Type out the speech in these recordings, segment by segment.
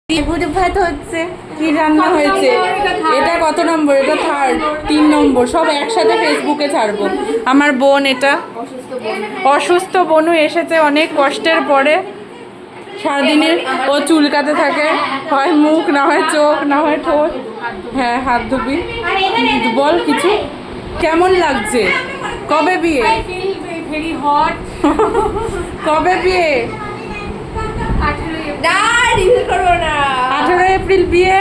ভাত হচ্ছে। কি রান্না হয়েছে? এটা কত নম্বর? এটা থার্ড, 3 নম্বর। সব একসাথে ফেসবুকে ছাড়বো। আমার বোন, এটা অসুস্থ বনু এসেছে অনেক কষ্টের পরে। সারাদিনে ও চুলকাতে থাকে, হয় মুখ, না হয় চোখ, না হয় ঠোঁট। হ্যাঁ, হাত ধুবি। বল কিছু, কেমন লাগছে? কবে বিয়ে? কবে বিয়ে? 18 এপ্রিল বিয়ে।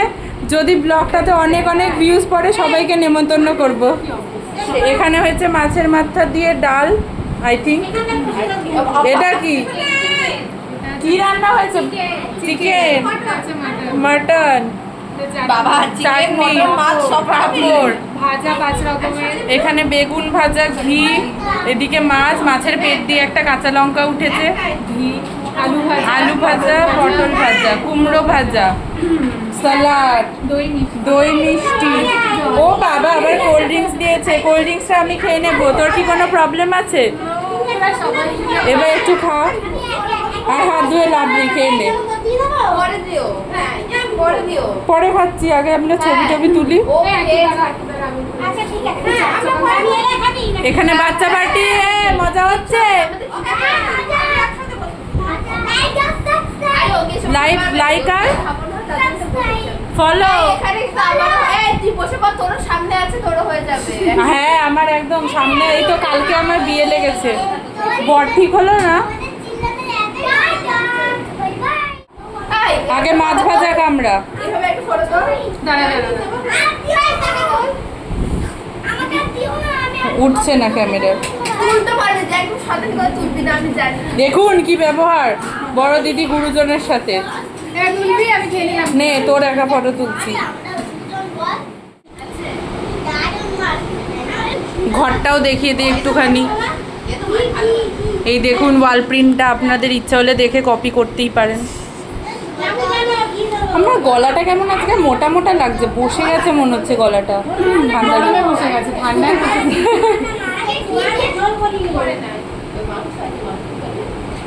যদি ব্লগটাতে অনেক অনেক ভিউজ পড়ে সবাইকে নেমন্তন্ন করব। এখানে হয়েছে মাছের মাথা দিয়ে ডাল, আই থিঙ্ক। এটা কি কি রান্না হয়েছে? চিকেন, মাটন, চাটনি, পাঁপড়, এখানে বেগুন ভাজা, ঘি, এদিকে মাছ, মাছের পেট দিয়ে একটা কাঁচা লঙ্কা উঠেছে, ঘি, আলু ভাজা, পটল ভাজা, কুমড়ো ভাজা, সালাড, দই মিষ্টি। ও বাবা, আবার কোল্ড ড্রিঙ্কস দিয়েছে। কোল্ড ড্রিঙ্কসটা আমি খেয়ে নেবো। তোর কি কোনো প্রবলেম আছে? এবার একটু খা, আর হাত ধুয়ে লাভ নেই, খেয়ে নে। পরে খাচ্ছি, আগে আমরা ছবি টবি তুলি। এখানে বাচ্চা পার্টি, মজা হচ্ছে। লাইক আর ফলো। হ্যাঁ, আমার একদম সামনে। এই তো কালকে আমার বিয়ে লেগেছে। বর ঠিক হলো না। আগে মাছ ভাজা কামড়া। উঠছে না ক্যামেরা। দেখুন কি ব্যবহার বড় দিদি গুরুজনের সাথে। নে, তোর একটা ফটো তুলছি। ঘরটাও দেখিয়ে দিই একটুখানি। এই দেখুন ওয়াল প্রিন্টটা, আপনাদের ইচ্ছা হলে দেখে কপি করতেই পারেন। আমার গলাটা কেমন আজকে মোটা মোটা লাগছে, বসে গেছে মনে হচ্ছে গলাটা। ঠান্ডা বসে গেছে, ঠান্ডা।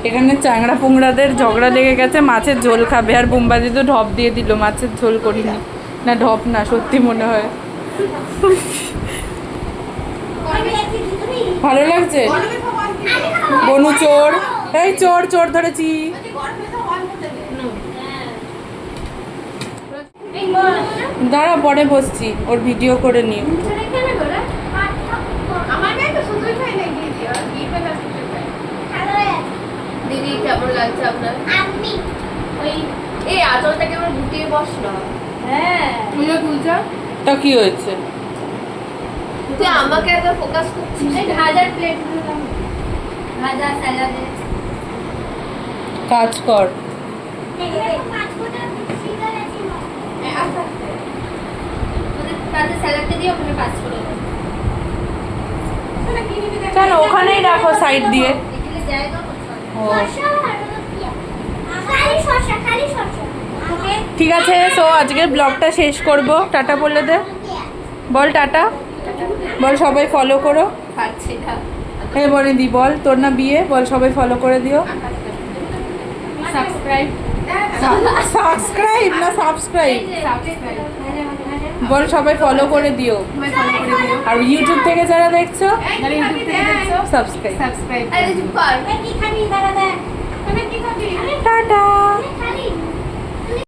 এখানে চাংড়া পুংড়াদের ঝগড়া লেগে গেছে, মাছের ঝোল খাবে। আর বোমবাজি তো ঢপ দিয়ে দিল, মাছের ঝোল করিনি। না, ঢপ না, সত্যি মনে হয়। ভালো লাগছে। বনু চোর, এই চোর, চোর ধরেছি। দাঁড়া, পরে বসছি, ওর ভিডিও করে নি। দিদি কেমন লাগছে আপনার? এই আঁচলটাকে আমরা গুটিয়ে বসলো। হ্যাঁ, তুইও তুলছো। তা কি হয়েছে? তুই আমাকে এত ফোকাস করছিস। ভাজা প্লেট, ভাজা স্যালাডে কাজ কর। চলো ওখানেই রাখো, সাইড দিয়ে। ঠিক আছে, সো আজকের ব্লগটা শেষ করব। টাটা বলে দে, বল টাটা, বল সবাই ফলো করো। হ্যাঁ বলে দি, বল তোর না বিয়ে, বল সবাই ফলো করে দিও। সাবস্ক্রাইব না সাবস্ক্রাইব, বল সবাই ফলো করে দিও। আর ইউটিউব থেকে যারা দেখছো সাবস্ক্রাইব। টাটা। টাটা।